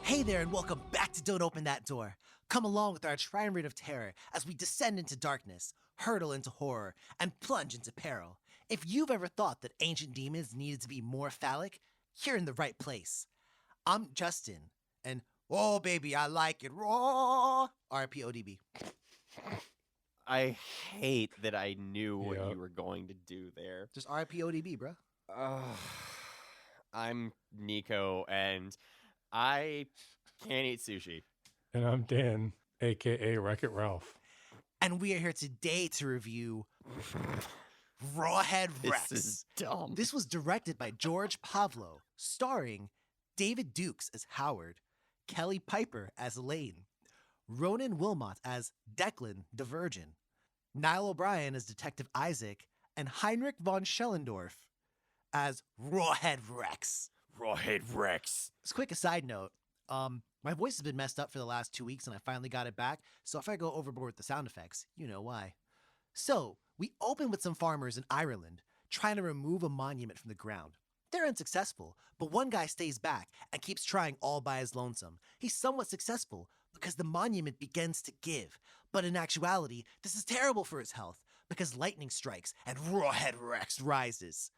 Hey there, and welcome back to Don't Open That Door. Come along with our triumvirate of terror as we descend into darkness, hurtle into horror, and plunge into peril. If you've ever thought that ancient demons needed to be more phallic, you're in the right place. I'm Justin, and oh baby, I like it raw. RPODB. I hate that I knew what Yep. you were going to do there. Just RPODB, bro. I'm Nico, and I can't eat sushi. And I'm Dan, a.k.a. Wreck-It Ralph. And we are here today to review Rawhead Rex. This is dumb. This was directed by George Pavlou, starring David Dukes as Howard, Kelly Piper as Elaine, Ronan Wilmot as Declan the Virgin, Niall O'Brien as Detective Isaac, and Heinrich von Schellendorf as Rawhead Rex. Rawhead Rex. As a quick aside note, my voice has been messed up for the last 2 weeks and I finally got it back, so if I go overboard with the sound effects, you know why. So, we open with some farmers in Ireland trying to remove a monument from the ground. They're unsuccessful, but one guy stays back and keeps trying all by his lonesome. He's somewhat successful because the monument begins to give, but in actuality, this is terrible for his health because lightning strikes and Rawhead Rex rises.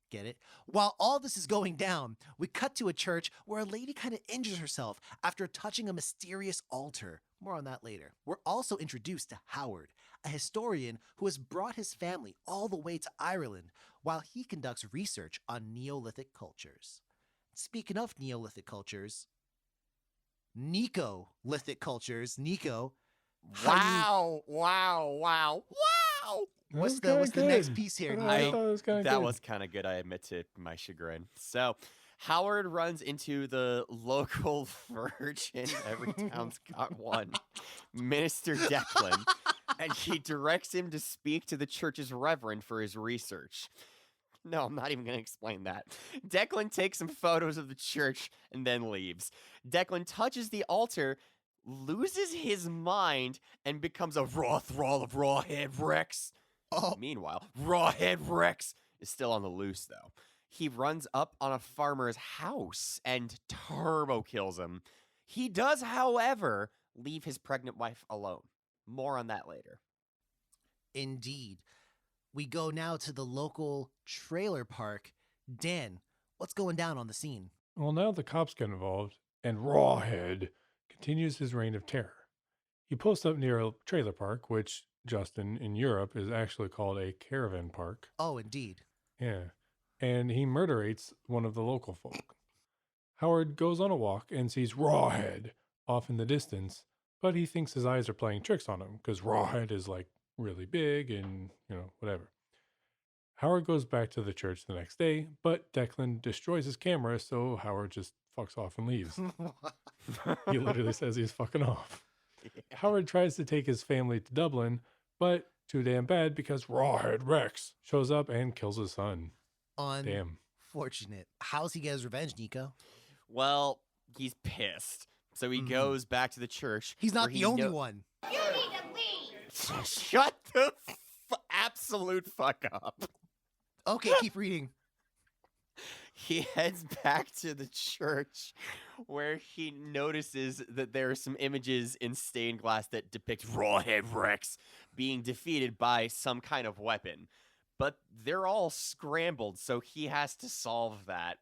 Get it? While all this is going down, we cut to a church where a lady kind of injures herself after touching a mysterious altar. More on that later. We're also introduced to Howard, a historian who has brought his family all the way to Ireland while he conducts research on Neolithic cultures. Speaking of Neolithic cultures, Nico-lithic cultures. Nico, Wow. what's the next piece here? I Nico? thought it was kind of That good. was kind of good, I admit to my chagrin. So, Howard runs into the local virgin, every town's got one, Minister Declan, and he directs him to speak to the church's reverend for his research. No, I'm not even going to explain that. Declan takes some photos of the church and then leaves. Declan touches the altar, loses his mind, and becomes a raw thrall of Rawhead Rex. Oh, Meanwhile, Rawhead Rex is still on the loose, though. He runs up on a farmer's house and turbo kills him. He does, however, leave his pregnant wife alone. More on that later. indeed. We go now to the local trailer park. Dan, what's going down on the scene? Well, now the cops get involved, and Rawhead continues his reign of terror. He posts up near a trailer park, which, Justin, in Europe is actually called a caravan park. Oh, indeed. Yeah. And he murderates one of the local folk. Howard goes on a walk and sees Rawhead off in the distance, but he thinks his eyes are playing tricks on him because Rawhead is like really big and, whatever. Howard goes back to the church the next day, but Declan destroys his camera, so Howard just fucks off and leaves. He literally says he's fucking off. Howard tries to take his family to Dublin, but too damn bad because Rawhead Rex shows up and kills his son. Damn. Unfortunate. How's he get his revenge, Nico? Well, he's pissed. So he goes back to the church. He's not where he the only one. You need to leave. Shut the absolute fuck up. Okay, keep reading. He heads back to the church where he notices that there are some images in stained glass that depict Rawhead Rex being defeated by some kind of weapon. But they're all scrambled, so he has to solve that.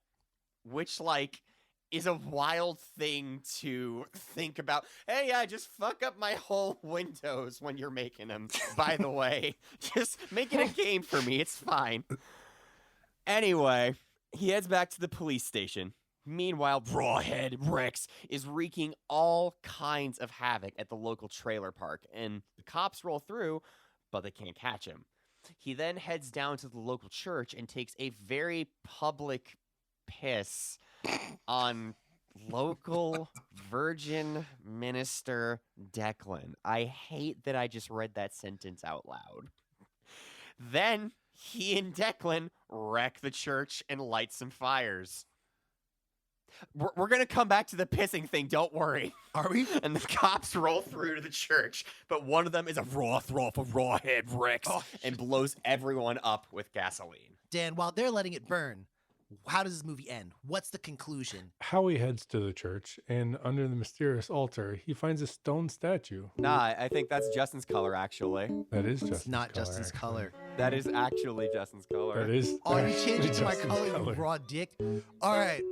Which, is a wild thing to think about. Hey, yeah, just fuck up my whole windows when you're making them, by the way. Just make it a game for me. It's fine. Anyway, he heads back to the police station. Meanwhile, Rawhead Rex is wreaking all kinds of havoc at the local trailer park, and the cops roll through, but they can't catch him. He then heads down to the local church and takes a very public piss on local virgin minister Declan. I hate that I just read that sentence out loud. Then he and Declan wreck the church and light some fires. We're going to come back to the pissing thing, don't worry. Are we? And the cops roll through to the church, but one of them is a raw thrall for Rawhead Rex and blows everyone up with gasoline. Dan, while they're letting it burn, How does this movie end? What's the conclusion? Howie heads to the church, and under the mysterious altar, he finds a stone statue. Nah, I think that's Justin's color, actually. That is It's Justin's not color, Justin's actually. color. That is actually Justin's color. That is. Oh, you actually changed it to my Justin's color, color. you raw dick. All right.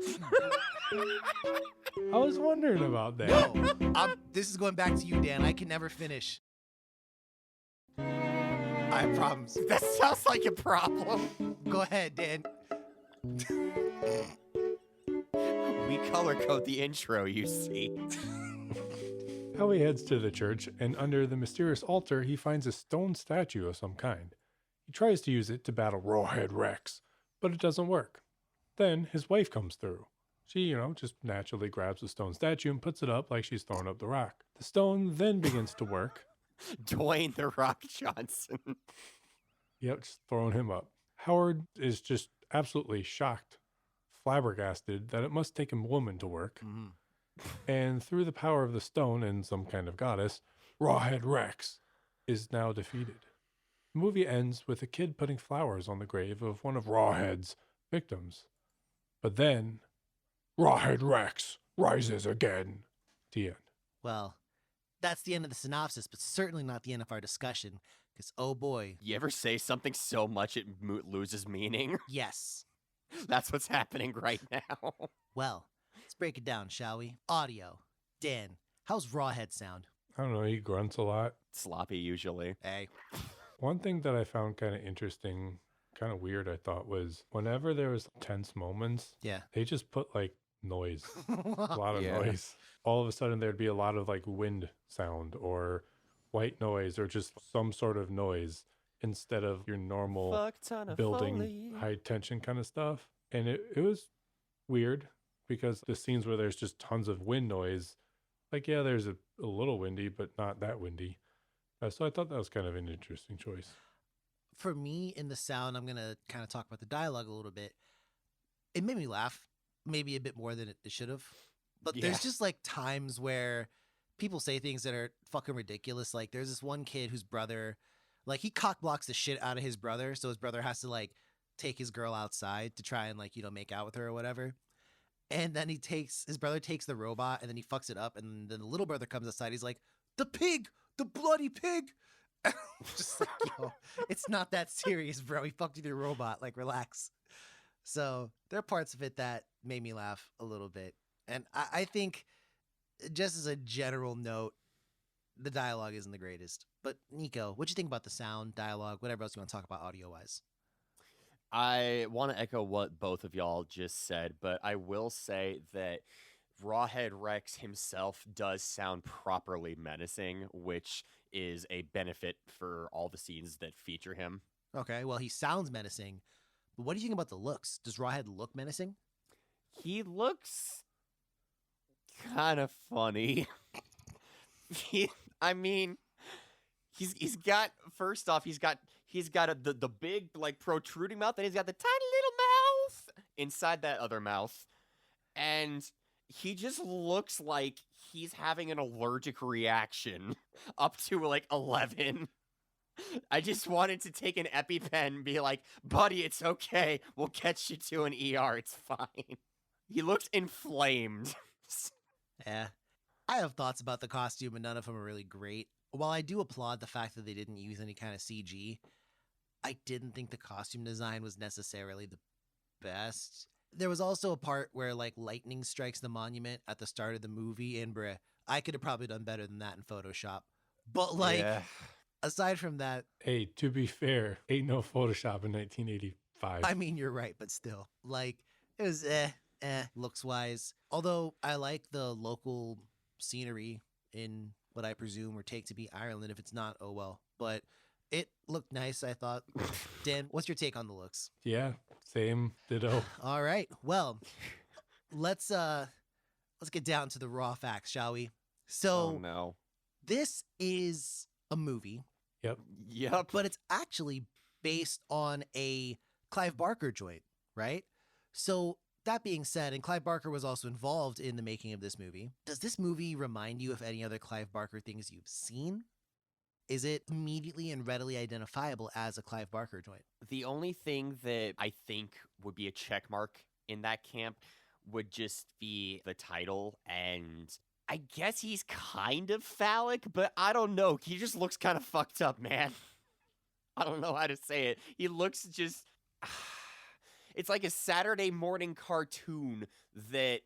I was wondering about that. No, this is going back to you, Dan. I can never finish. I have problems. That sounds like a problem. Go ahead, Dan. We color code the intro, you see. Howie heads to the church, and under the mysterious altar, he finds a stone statue of some kind. He tries to use it to battle Rawhead Rex, but it doesn't work. Then his wife comes through. She, just naturally grabs the stone statue and puts it up like she's throwing up the rock. The stone then begins to work. Dwayne The Rock Johnson. Yep, just throwing him up. Howard is just absolutely shocked, flabbergasted that it must take a woman to work. And through the power of the stone and some kind of goddess, Rawhead Rex is now defeated. The movie ends with a kid putting flowers on the grave of one of Rawhead's victims. But then, Rawhead Rex rises again. The end. Well, that's the end of the synopsis, but certainly not the end of our discussion, because oh boy, You ever say something so much it loses meaning? yes. That's what's happening right now. Well, let's break it down, shall we? Audio. Dan, how's Rawhead sound? I don't know, he grunts a lot. Sloppy, usually. Hey. One thing that I found kind of interesting, kind of weird, I thought, was whenever there was tense moments, Yeah. they just put like noise, a lot of Yeah. noise. All of a sudden there'd be a lot of like wind sound or white noise or just some sort of noise instead of your normal Fuck ton of building Foley. high tension kind of stuff. And it was weird because the scenes where there's just tons of wind noise, like, yeah, there's a little windy, but not that windy. So I thought that was kind of an interesting choice. For me, in the sound, I'm going to kind of talk about the dialogue a little bit. It made me laugh, maybe a bit more than it should have. But Yeah. there's just like times where people say things that are fucking ridiculous. Like there's this one kid whose brother, like he cock blocks the shit out of his brother. So his brother has to like take his girl outside to try and like, make out with her or whatever. And then his brother takes the robot and then he fucks it up. And then the little brother comes outside. He's like, the pig, the bloody pig. Just like, yo, it's not that serious, bro. He fucked with your robot. Like, relax. So there are parts of it that made me laugh a little bit. And I think, just as a general note, the dialogue isn't the greatest. But Nico, what'd you think about the sound, dialogue, whatever else you want to talk about audio-wise? I want to echo what both of y'all just said, but I will say that Rawhead Rex himself does sound properly menacing, which is a benefit for all the scenes that feature him. Okay, well, he sounds menacing. But what do you think about the looks? Does Rawhead look menacing? He looks kind of funny. He's got, first off, he's got the big like protruding mouth, and he's got the tiny little mouth inside that other mouth, and he just looks like he's having an allergic reaction up to like 11. I just wanted to take an EpiPen and be like, buddy, it's okay. We'll get you to an ER. It's fine. He looks inflamed. Yeah. I have thoughts about the costume, and none of them are really great. While I do applaud the fact that they didn't use any kind of CG, I didn't think the costume design was necessarily the best. There was also a part where like lightning strikes the monument at the start of the movie, and bruh, I could have probably done better than that in Photoshop. But like, Yeah. aside from that, Hey, to be fair, ain't no Photoshop in 1985. I mean, you're right, but still, like, it was looks wise. Although I like the local scenery in what I presume or take to be Ireland. If it's not, oh well. But it looked nice, I thought. Dan, what's your take on the looks? Yeah, same, ditto. All right. Well, let's get down to the raw facts, shall we? So Oh no. this is a movie, Yep. Yep. but it's actually based on a Clive Barker joint, right? So that being said, and Clive Barker was also involved in the making of this movie. Does this movie remind you of any other Clive Barker things you've seen? Is it immediately and readily identifiable as a Clive Barker joint? The only thing that I think would be a check mark in that camp would just be the title, and I guess he's kind of phallic, but I don't know. He just looks kind of fucked up, man. I don't know how to say it. He looks just it's like a Saturday morning cartoon that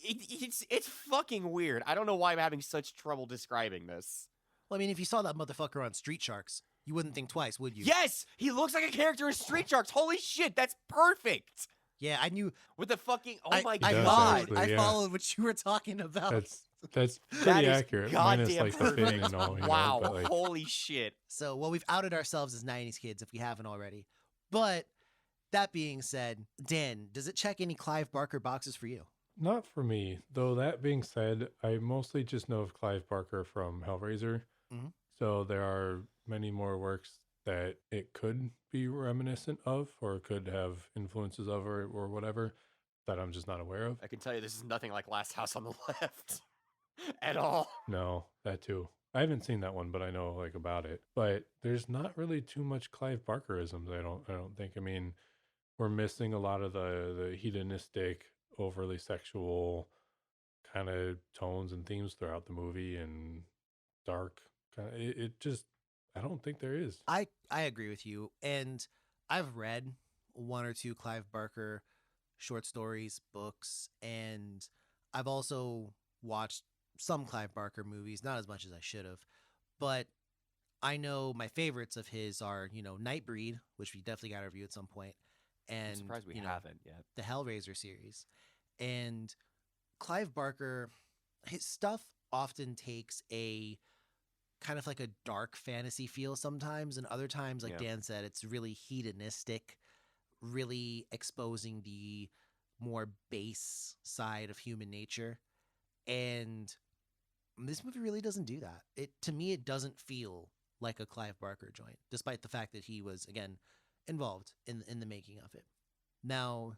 it's fucking weird. I don't know why I'm having such trouble describing this. Well, I mean, if you saw that motherfucker on Street Sharks, you wouldn't think twice, would you? Yes, he looks like a character in Street Sharks. Holy shit, that's perfect. Yeah, I knew. With the fucking my I does, followed. actually, I yeah. followed what you were talking about. That's That pretty is accurate. Minus goddamn like the fin perfect. and all. Wow, But, like, holy shit. So, well, we've outed ourselves as 90s kids if we haven't already. But that being said, Dan, does it check any Clive Barker boxes for you? not for me, though. That being said, I mostly just know of Clive Barker from Hellraiser. Mhm. So there are many more works that it could be reminiscent of, or could have influences of, or whatever, that I'm just not aware of. I can tell you this is nothing like Last House on the Left at all. No, that too. I haven't seen that one, but I know like about it. But there's not really too much Clive Barkerisms. I don't think. I mean, we're missing a lot of the hedonistic, overly sexual kind of tones and themes throughout the movie, and dark kind of. It just, I don't think there is. I agree with you. And I've read one or two Clive Barker short stories, books, and I've also watched some Clive Barker movies, not as much as I should have. But I know my favorites of his are, Nightbreed, which we definitely got to review at some point, and I'm surprised we haven't yet. the Hellraiser series. And Clive Barker, his stuff often takes a kind of like a dark fantasy feel sometimes, and other times, like Yeah. Dan said, it's really hedonistic, really exposing the more base side of human nature. And this movie really doesn't do that. To me, it doesn't feel like a Clive Barker joint, despite the fact that he was, again, involved in the making of it. Now,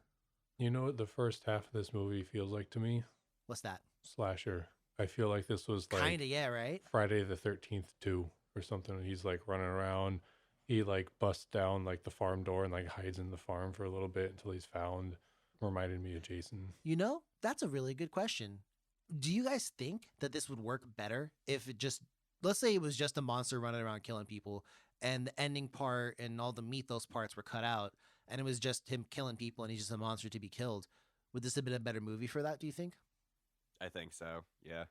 You know what the first half of this movie feels like to me? what's that? Slasher. I feel like this was like Kinda, yeah, right? Friday the 13th 2 or something. He's like running around. He like busts down like the farm door and like hides in the farm for a little bit until he's found. Reminded me of Jason. That's a really good question. Do you guys think that this would work better if it just, let's say it was just a monster running around killing people, and the ending part and all the mythos parts were cut out, and it was just him killing people and he's just a monster to be killed? Would this have been a better movie for that, do you think? I think so, yeah.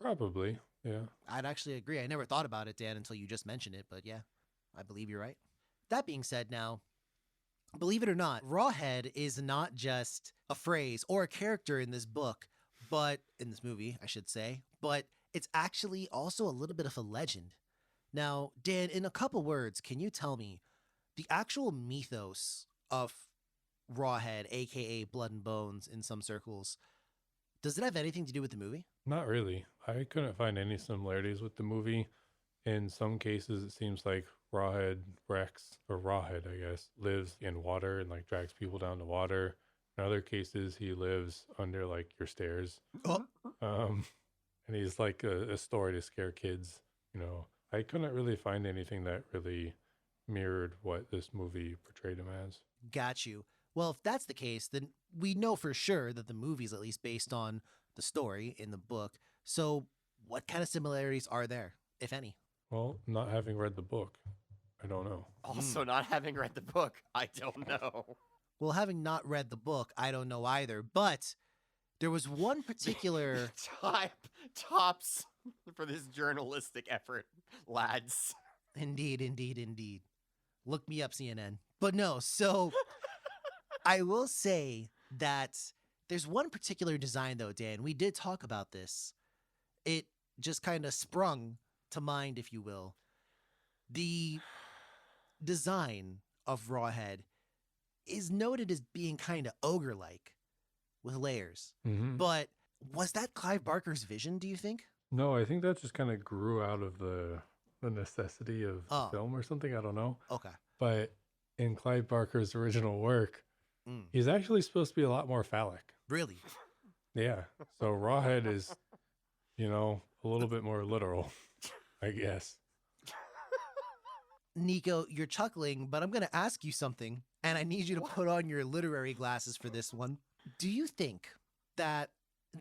Probably. Yeah. I'd actually agree. I never thought about it, Dan, until you just mentioned it, but yeah, I believe you're right. That being said, now, believe it or not, Rawhead is not just a phrase or a character in this book, but in this movie, I should say, but it's actually also a little bit of a legend. Now, Dan, in a couple words, can you tell me the actual mythos of Rawhead, aka Blood and Bones in some circles? Does it have anything to do with the movie? Not really. I couldn't find any similarities with the movie. In some cases, it seems like Rawhead Rex, or Rawhead, I guess, lives in water and like drags people down to water. In other cases, he lives under like your stairs. Oh. And he's like a story to scare kids. I couldn't really find anything that really mirrored what this movie portrayed him as. Got you. Well, if that's the case, then we know for sure that the movie's at least based on the story in the book. So what kind of similarities are there, if any? Well, not having read the book, I don't know. Also, not having read the book, I don't know. Well, having not read the book, I don't know either, but there was one particular... Tops for this journalistic effort, lads. Indeed. Look me up, CNN. But no, so I will say that there's one particular design, though, Dan. We did talk about this. It just kind of sprung to mind, if you will. The design of Rawhead is noted as being kind of ogre-like with layers. Mm-hmm. But was that Clive Barker's vision, do you think? No, I think that just kind of grew out of the necessity of Oh. film or something. I don't know. Okay. But in Clive Barker's original work, Mm. he's actually supposed to be a lot more phallic. Really? Yeah. So Rawhead is, a little bit more literal, I guess. Nico, you're chuckling, but I'm going to ask you something, and I need you to put on your literary glasses for this one. Do you think that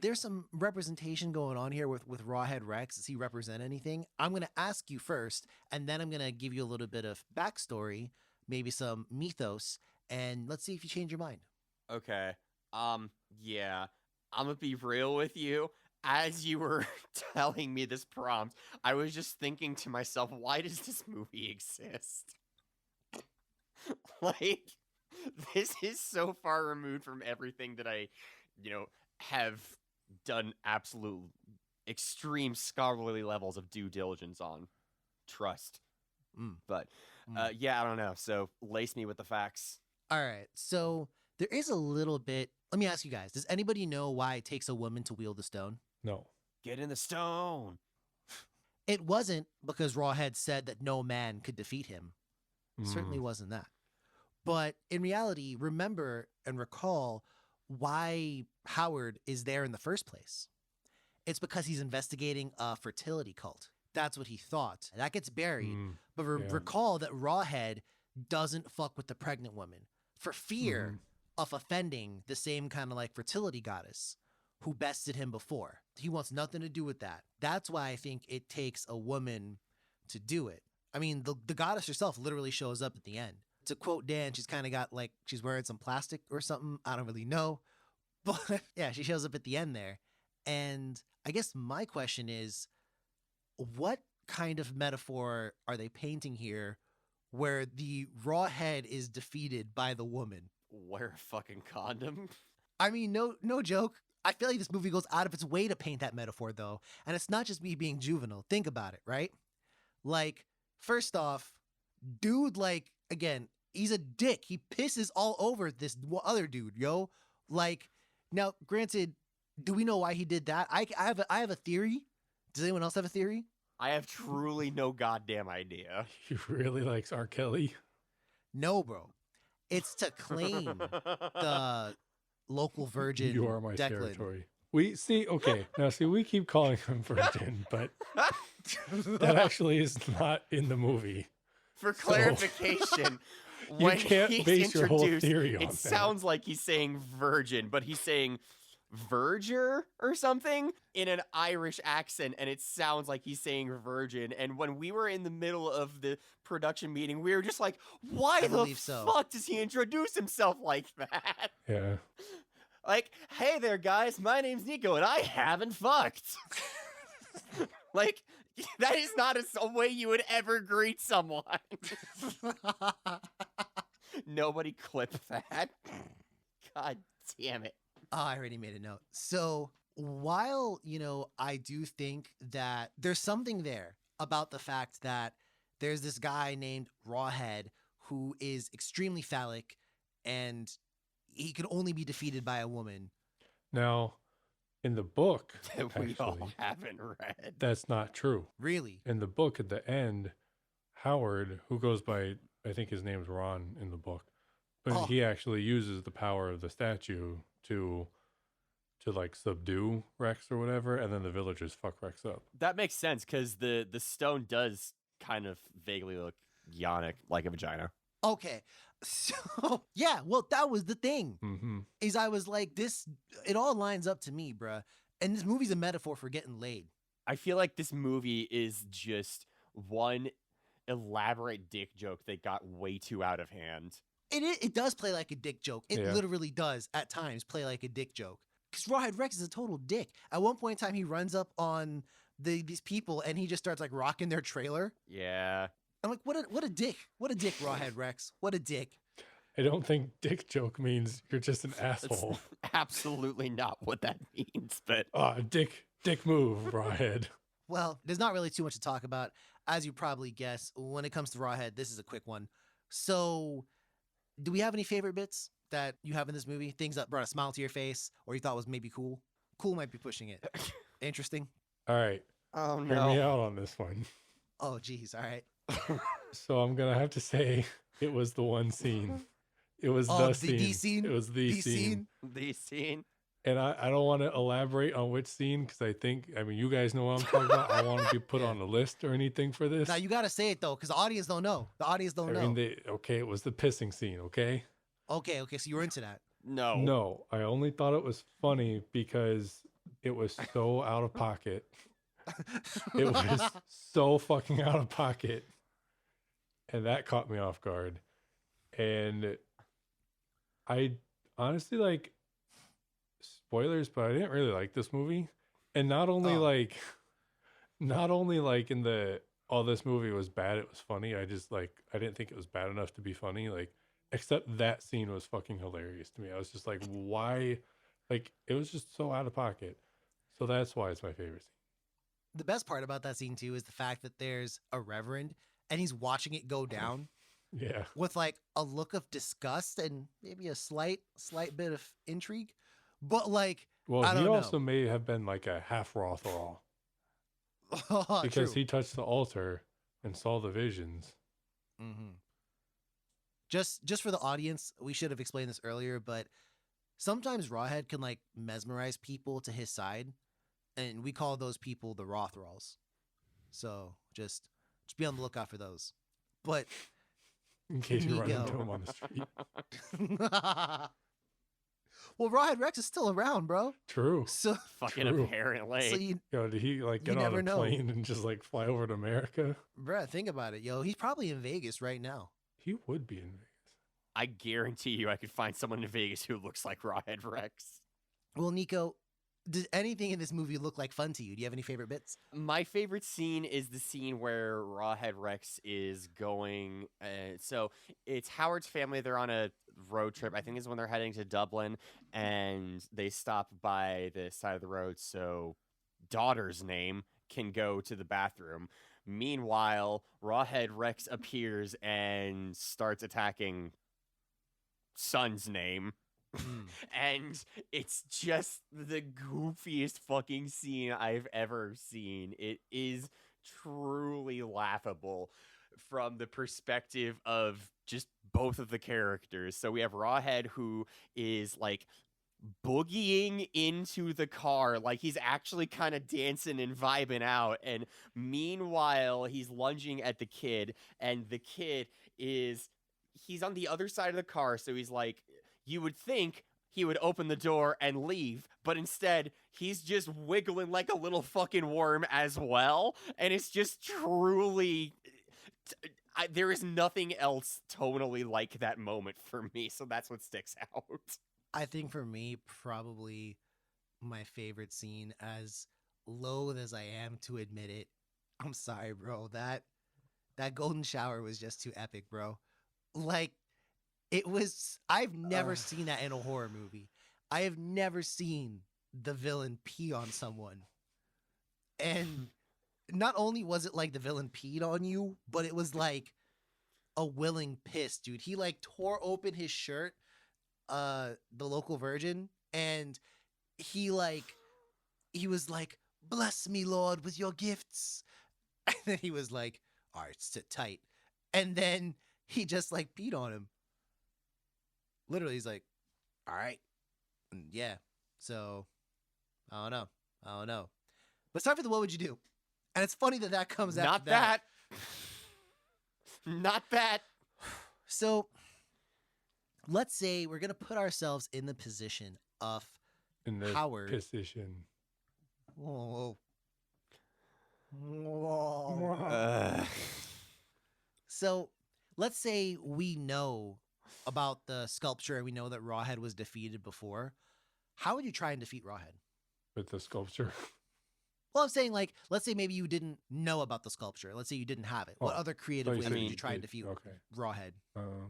there's some representation going on here with Rawhead Rex? Does he represent anything? I'm going to ask you first, and then I'm going to give you a little bit of backstory, maybe some mythos, and let's see if you change your mind. Okay. Yeah. I'm gonna be real with you. As you were telling me this prompt, I was just thinking to myself, why does this movie exist? Like, this is so far removed from everything that I, have done absolute extreme scholarly levels of due diligence on. Trust. But, yeah, I don't know. So, lace me with the facts. All right. So there is a little bit. Let me ask you guys, does anybody know why it takes a woman to wield the stone? No. Get in the stone. It wasn't because Rawhead said that no man could defeat him. It certainly wasn't that. But in reality, remember and recall why Howard is there in the first place. It's because he's investigating a fertility cult. That's what he thought. That gets buried. But recall that Rawhead doesn't fuck with the pregnant woman for fear of offending the same kind of like fertility goddess who bested him before. He wants nothing to do with that. That's why I think it takes a woman to do it. I mean, the goddess herself literally shows up at the end. To quote Dan, she's kind of got like, she's wearing some plastic or something. I don't really know. But yeah, she shows up at the end there. And I guess my question is, what kind of metaphor are they painting here where the Rawhead is defeated by the woman? Wear a fucking condom. I mean, no joke. I feel like this movie goes out of its way to paint that metaphor, though. And it's not just me being juvenile. Think about it, right? Like, first off, dude, like, again, he's a dick. He pisses all over this other dude, yo. Like, now, granted, do we know why he did that? I have a theory. Does anyone else have a theory? I have truly no goddamn idea. He really likes R. Kelly. No, bro. It's to claim the local virgin. You are my Declan. territory. We see, okay. Now, see, we keep calling him virgin, but that actually is not in the movie. For clarification, You when can't he's base your whole introduced, theory on it that. sounds like he's saying virgin, but he's saying verger or something in an Irish accent, and it sounds like he's saying virgin. And when we were in the middle of the production meeting, we were just like, why the fuck does he introduce himself like that? Yeah. Like, hey there, guys, my name's Nico, and I haven't fucked. Like, that is not a way you would ever greet someone. Nobody clip that. God damn it. Oh, I already made a note. So while, I do think that there's something there about the fact that there's this guy named Rawhead who is extremely phallic and he can only be defeated by a woman. Now, in the book, That we all actually, haven't read. that's not true. Really? In the book, at the end, Howard, who goes by, I think his name's Ron in the book, but he actually uses the power of the statue to like subdue Rex or whatever, and then the villagers fuck Rex up. That makes sense, because the stone does kind of vaguely look yonic, like a vagina. Okay. So, yeah, well, that was the thing. Is I was like, it all lines up to me, bruh. And this movie's a metaphor for getting laid. I feel like this movie is just one elaborate dick joke that got way too out of hand. It does play like a dick joke. It Yeah. literally does, at times, play like a dick joke. Because Rawhead Rex is a total dick. At one point in time, he runs up on these people, and he just starts, like, rocking their trailer. Yeah. I'm like, what a dick. What a dick, Rawhead Rex. What a dick. I don't think dick joke means you're just an asshole. That's absolutely not what that means, but... Dick move, Rawhead. Well, there's not really too much to talk about. As you probably guess, when it comes to Rawhead, this is a quick one. So, do we have any favorite bits that you have in this movie? Things that brought a smile to your face or you thought was maybe cool? Cool might be pushing it. Interesting? All right. Oh, Hear me out on this one. Oh, geez. All right. So I'm going to have to say it was the one scene. It was Oh, the scene. the scene? It was the scene. The scene. And I don't want to elaborate on which scene because I mean, you guys know what I'm talking about. I want to be put Yeah. on a list or anything for this. Now you gotta say it though, because the audience don't know. The audience don't I know. mean, okay, it was the pissing scene, okay? Okay, so you were into that. No. No, I only thought it was funny because it was so out of pocket. It was so fucking out of pocket. And that caught me off guard. And I honestly like spoilers, but I didn't really like this movie. And not only Oh. like in the this movie was bad, it was funny. I didn't think it was bad enough to be funny. Like, except that scene was fucking hilarious to me. I was just like, why? Like, it was just so out of pocket. So that's why it's my favorite scene. The best part about that scene too is the fact that there's a reverend and he's watching it go down Yeah. with like a look of disgust and maybe a slight bit of intrigue. But like, Well, I he don't also may have been like a half Rothral because true. he touched the altar and saw the visions. Mm-hmm. Just for the audience, we should have explained this earlier, but sometimes Rawhead can like mesmerize people to his side, and we call those people the Rothrals. So just be on the lookout for those. But In case you run Nico. into him on the street. well, Rawhead Rex is still around, bro. True. So Fucking True. apparently. you, Yo, did he like You get on never a know. plane and just like fly over to America? bruh, think about it, yo. He's probably in Vegas right now. He would be in Vegas. I guarantee you I could find someone in Vegas who looks like Rawhead Rex. Well, Nico, does anything in this movie look like fun to you? Do you have any favorite bits? My favorite scene is the scene where Rawhead Rex is going. So it's Howard's family. They're on a road trip. I think is when they're heading to Dublin, and they stop by the side of the road so daughter's name can go to the bathroom. Meanwhile, Rawhead Rex appears and starts attacking son's name. And it's just the goofiest fucking scene I've ever seen. It is truly laughable from the perspective of just both of the characters. So we have Rawhead, who is like boogieing into the car, like he's actually kind of dancing and vibing out. And meanwhile, he's lunging at the kid, and the kid he's on the other side of the car. So he's like, you would think he would open the door and leave, but instead he's just wiggling like a little fucking worm as well. And it's just truly, there is nothing else tonally like that moment for me. So that's what sticks out. I think for me, probably my favorite scene, as loath as I am to admit it. I'm sorry, bro. That golden shower was just too epic, bro. Like, it was. I've never seen that in a horror movie. I have never seen the villain pee on someone. And not only was it like the villain peed on you, but it was like a willing piss, dude. He like tore open his shirt, the local virgin, and he was like, bless me, Lord, with your gifts. And then he was like, all right, sit tight. And then he just like peed on him. Literally, he's like, all right. And yeah. So, I don't know. But it's time for the what would you do? And it's funny that comes after Not that. Not that. So, let's say we're going to put ourselves in the position of In the Howard. position. Whoa. Whoa. So let's say we know about the sculpture and we know that Rawhead was defeated before. How would you try and defeat Rawhead? With the sculpture. Well, I'm saying, like, let's say maybe you didn't know about the sculpture. Let's say you didn't have it. What Oh, other creative you ways said would you you try and did. defeat Okay. Rawhead?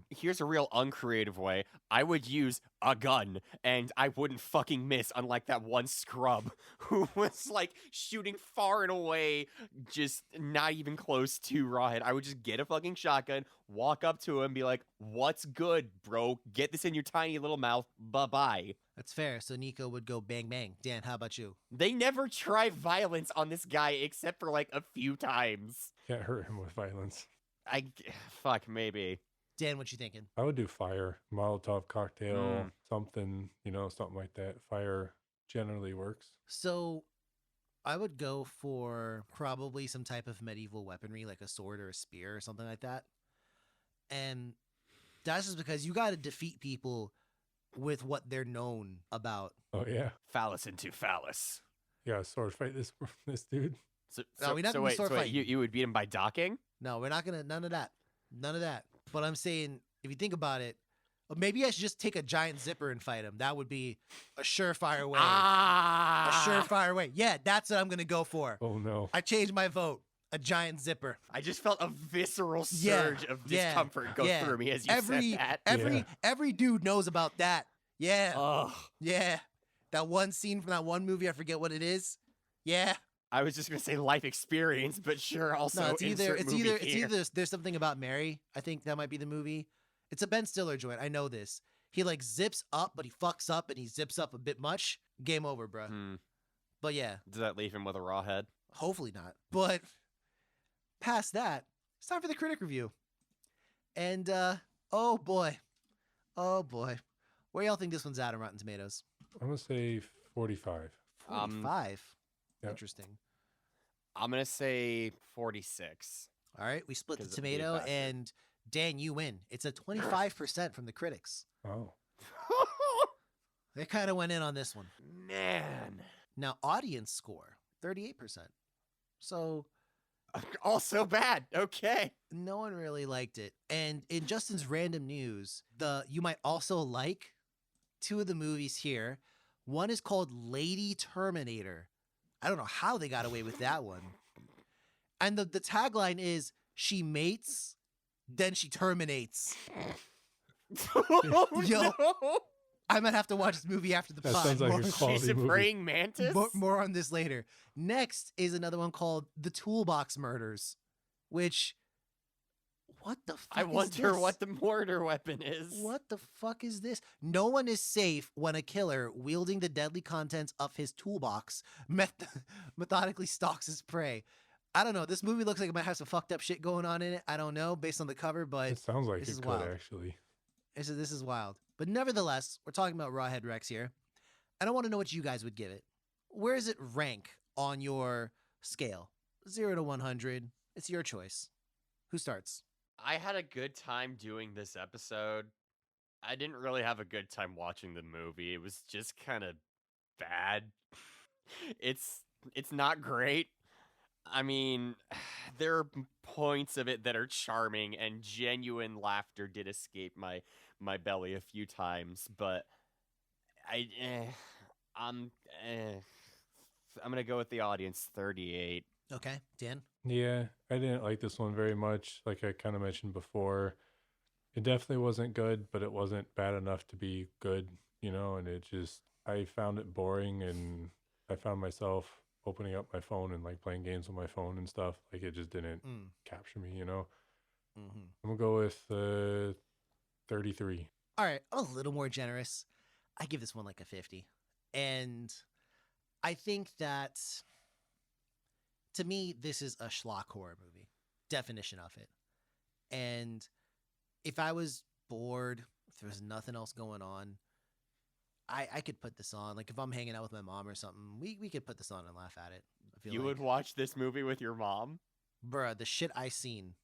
Here's a real uncreative way. I would use a gun, and I wouldn't fucking miss, unlike that one scrub who was like shooting far and away, just not even close to Rawhead. I would just get a fucking shotgun, walk up to him, be like, what's good, bro? Get this in your tiny little mouth. Bye-bye. That's fair. So Nico would go bang, bang. Dan, how about you? They never try violence on this guy except for like a few times. Can't hurt him with violence. Fuck, maybe. Dan, what you thinking? I would do fire. Molotov cocktail, Mm. something, something like that. Fire generally works. So I would go for probably some type of medieval weaponry, like a sword or a spear or something like that. And that's just because you got to defeat people with what they're known about. Oh yeah, Phallus into phallus. yeah. Sword fight this this dude. No, we're not gonna be sword fighting. you would beat him by docking? No, we're not gonna. None of that. None of that. But I'm saying, if you think about it, maybe I should just take a giant zipper and fight him. That would be a surefire way. Ah! A surefire way. Yeah, that's what I'm gonna go for. Oh no. I changed my vote. A giant zipper. I just felt a visceral Yeah, surge of discomfort go yeah. through me as you said that. Every dude knows about that. Yeah. Ugh. Yeah. That one scene from that one movie, I forget what it is. Yeah. I was just gonna say life experience, but sure. Also, No, it's either insert movie here. there's something about Mary. I think that might be the movie. It's a Ben Stiller joint. I know this. He like zips up, but he fucks up and he zips up a bit much. Game over, bro. But yeah, Does that leave him with a raw head? hopefully not. But past that, it's time for the critic review. And oh boy. Where y'all think this one's at on Rotten Tomatoes? I'm gonna say 45. 45. Yep. Interesting. I'm gonna say 46. All right, we split the 'Cause of the tomato, factor. and Dan, you win. It's a 25% from the critics. Oh, They kind of went in on this one. Man. Now, audience score, 38%. So Also bad. Okay. no one really liked it. And in Justin's random news, you might also like two of the movies here. One is called Lady Terminator. I don't know how they got away with that one. And the tagline is, she mates, then she terminates. Oh, Yo. no. I might have to watch this movie after the That pod. sounds like More- a quality She's a movie. praying mantis. more on this later. Next is another one called The Toolbox Murders, which, what the fuck I is wonder this? what the mortar weapon is. What the fuck is this? No one is safe when a killer wielding the deadly contents of his toolbox methodically stalks his prey. I don't know. This movie looks like it might have some fucked up shit going on in it. I don't know based on the cover, but it sounds like this it is could wild. actually. this is wild. But nevertheless, we're talking about Rawhead Rex here. And I want to know what you guys would give it. Where does it rank on your scale? 0 to 100. It's your choice. Who starts? I had a good time doing this episode. I didn't really have a good time watching the movie. It was just kind of bad. It's not great. I mean, there are points of it that are charming, and genuine laughter did escape my belly a few times, but I'm gonna go with the audience 38. Okay, Dan. Yeah, I didn't like this one very much. Like I kind of mentioned before, it definitely wasn't good, but it wasn't bad enough to be good, and I found it boring, and I found myself opening up my phone and like playing games on my phone and stuff. Like it just didn't capture me, Mm-hmm. I'm gonna go with 33. All right, I'm a little more generous. I give this one like a 50. And I think that, to me, this is a schlock horror movie. Definition of it. And if I was bored, if there was nothing else going on, I could put this on. Like if I'm hanging out with my mom or something, we could put this on and laugh at it. I feel You like. would watch this movie with your mom? Bruh, the shit I seen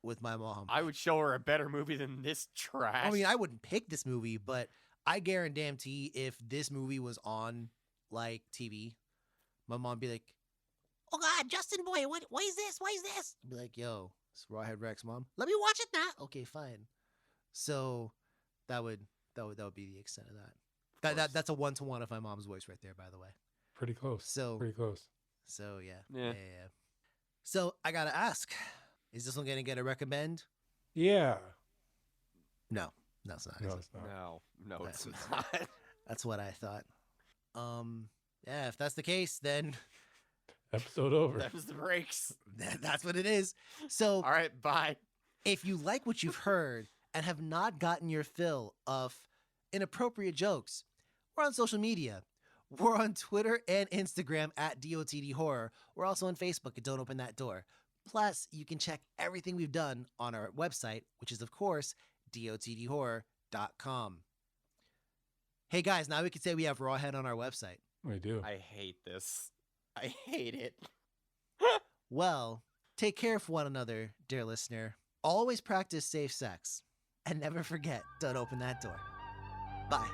with my mom. I would show her a better movie than this trash. I mean, I wouldn't pick this movie, but I guarantee if this movie was on like TV, my mom would be like, "Oh God, Justin boy, what is this? What is this?" I'd be like, "Yo, it's Rawhead Rex, mom. Let me watch it now." Okay, fine. So that would be the extent of that. That's a 1-to-1 of my mom's voice right there, by the way. Pretty close. So Pretty close. Yeah. So I gotta ask, is this one gonna get a recommend? Yeah. No, it's not. No, it's not. No, That's it's what- not. That's what I thought. Yeah, if that's the case, then Episode over. Them's the breaks. that's what it is. So All right, bye. if you like what you've heard and have not gotten your fill of inappropriate jokes, we're on social media. We're on Twitter and Instagram at DOTD Horror. We're also on Facebook at Don't Open That Door. Plus, you can check everything we've done on our website, which is, of course, dotdhorror.com. Hey guys, now we can say we have Rawhead on our website. We do. I hate this. I hate it. Well, take care of one another, dear listener. Always practice safe sex. And never forget, don't open that door. Bye.